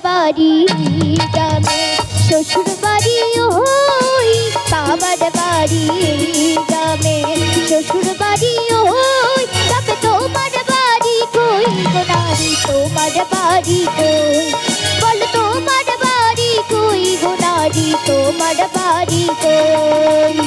বাড়ি গ্রামে, শ্বশুর বাড়ি ওই বাবার বাড়ি গ্রামে, শ্বশুর বাড়ি ওই তবে তোমার বাড়ি কই গো নারী, তোমার বাড়ি কই, বলো তোমার বাড়ি কই গো নারী, তোমার বাড়ি কই।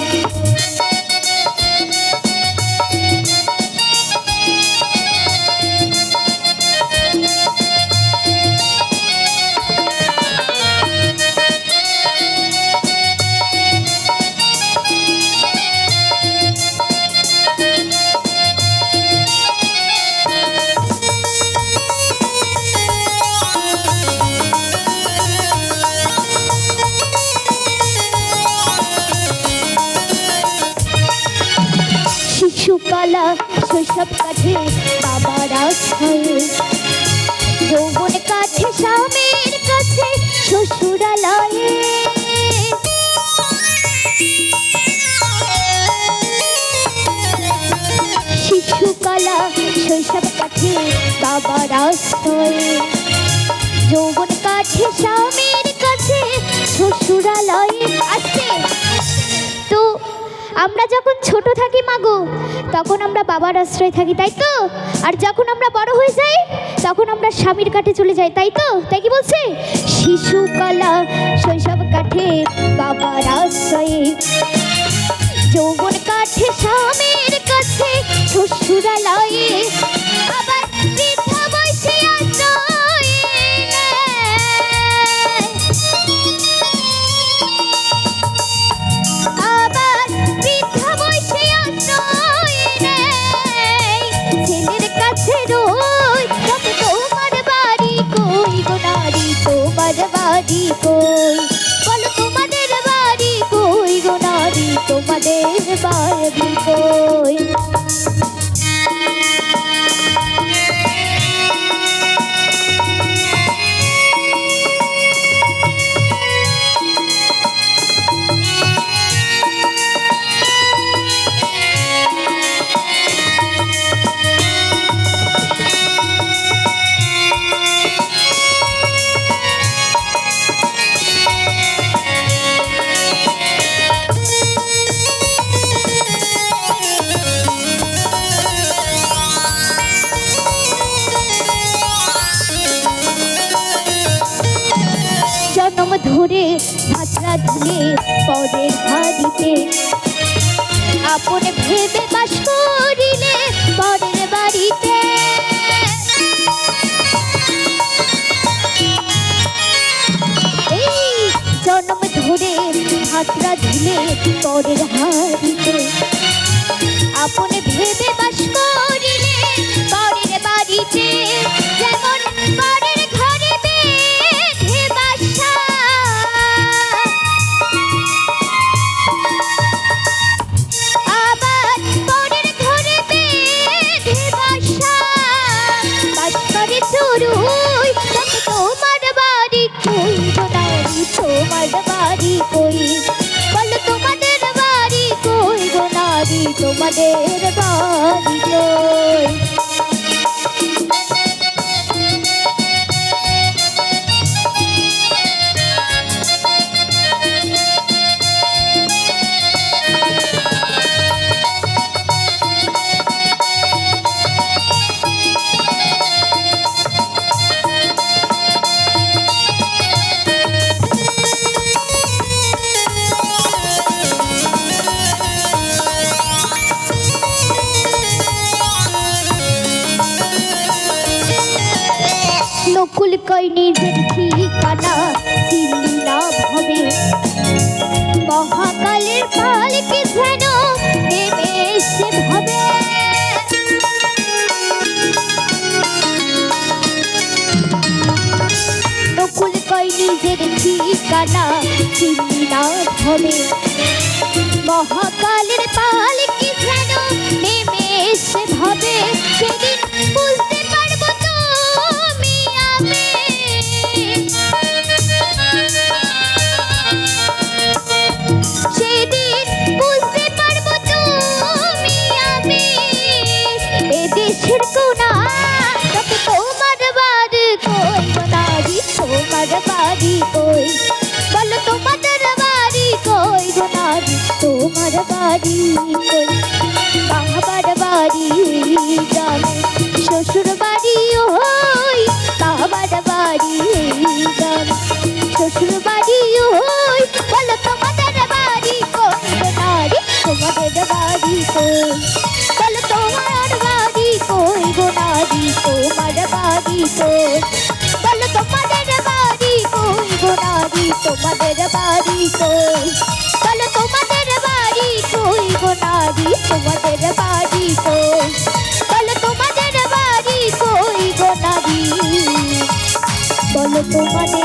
শিশুকালা শৈশব কাঠে বাবার আশ্রয়ে, যৌবন কাঠে স্বামীর কাছে শ্বশুরালয়ে, শিশুকালা শৈশব কাঠে বাবার আশ্রয়ে, যৌবন কাঠে স্বামীর কাছে শ্বশুরালয়ে। আসছে তো আমরা যখন ছোট থাকি মাগো তখন আমরা বাবার আশ্রয়ে থাকি, তাই তো? আর যখন আমরা বড় হয়ে যাই তখন আমরা স্বামীর কাঠে চলে যাই, তাই তো? তাই কি বলছে? শিশুকালা শৈশব কাঠে বাবার আশ্রয়ে, যৌবন কাঠে স্বামীর কাছে শ্বশুরালয়ে, আবার বৃদ্ধা বয়সে আশ্রয়ে নেয়, আবার বৃদ্ধা বয়সে আশ্রয়ে নেয়, ছেলের কাছে রই তবে তোমার বাড়ি কই গো নারী, তোমার বাড়ি কই, বলো তোমাদের বাড়ি কই গো নারী, তোমাদের বাড়ি কই। জন্ম ধরে ভাতরা ধুলে পরের বাড়িতে, আপন ভেবে বাস করিলে পরের বাড়িতে, এই জন্ম ধরে ভাতরা ধুলে পরের হাড়িতে, আপন ভেবে বাস করিলে পরের বাড়িতে, যেমন পরের ঘরে বেঁধে বাসা, আবার পরের ঘরে বেঁধে বাসা, বাস করে চড়ুই তবে তোমার বাড়ি কই গো নারী, তোমার বাড়ি কই, বলো তোমাদের বাড়ি কই গো নারী, তোমাদের বাড়ি কই। নকুল কই নিজের ঠিকানা চিনলি না ভাবে, মহাকালের পালকি যেন নেমে এসে ভাবে, নকুল কই নিজের ঠিকানা চিনলি না ভাবে, মহাকালের পালকি যেন নেমে এসে ভাবে, সেদিন বুঝতে পারবো তুমি আমি, সেদিন বুঝতে পারবো তুমি আমি, এদেশের কোনা তবে তোমার বাড়ি কই গো নারী, তোমার বাবার বাড়ি কই, বাবার বাড়ি গ্রামে, শ্বশুর বাড়ি ওই, বাবার বাড়ি গ্রামে, শ্বশুর বাড়ি ওই। বলো তোমাদের বাড়ি কই গো নারী, তোমাদের বাড়ি কই? বলো তোমার বাড়ি কই গো নারী, তোমার বাড়ি কই? বলো তোমাদের বাড়ি কই গো নারী, তোমাদের বাড়ি কই? বলো তোমাদের বাড়ি কই গো নারী, তোমাদের বাড়ি কই? বলো তোমাদের বাড়ি কই গো নারী, বলো তোমাদের